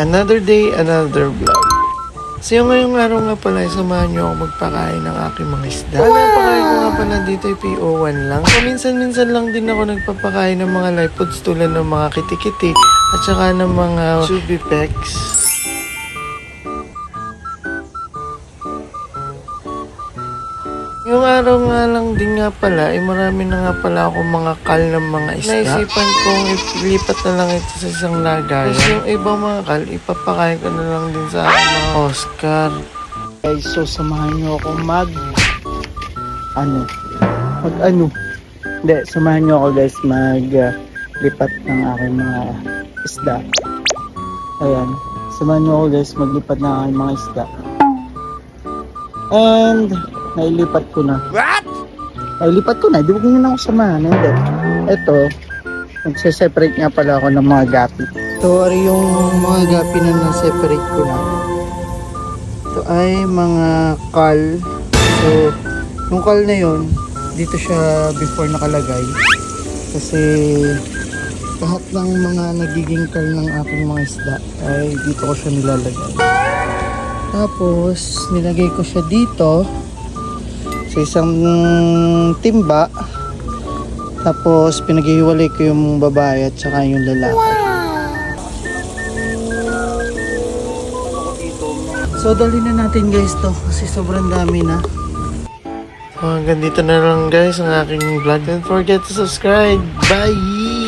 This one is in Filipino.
Another day, another vlog. So ngayong araw nga pala, samahan nyo ako magpakain ng aking mga isda. Wow! Ang pakain ko nga pala dito ay PO1 lang. So minsan-minsan lang din ako nagpapakain ng mga live foods tulad ng mga kitikiti at saka ng mga subipecs. Yung araw nga lang din nga pala, marami na nga pala ako mga kal ng mga isda. Naisipan kong ilipat na lang ito sa isang lagayan. Tapos yung ibang mga kal, ipapakain ko na lang din sa aking mga Oscar. Guys, so samahan nyo ako samahan nyo ako guys lipat ng aking mga isda. Ayan, samahan nyo ako guys maglipat ng aking mga isda. And nailipat ko na. What? Nailipat ko na, di ba nyo na ako samahan? Hindi. Ito, magse-separate nga pala ako ng mga gapi. So, ari yung mga gapi na na-separate ko na. Ito ay mga kal. So, yung kal na yun, dito siya before nakalagay. Kasi lahat ng mga nagiging kal ng aking mga isda ay dito ko siya nilalagay. Tapos, nilagay ko siya dito sa isang timba. Tapos, pinaghihiwalay ko yung babae at saka yung lalaki. So, dali na natin guys to kasi sobrang dami na. So hanggang dito na lang guys ang aking vlog. Don't forget to subscribe. Bye!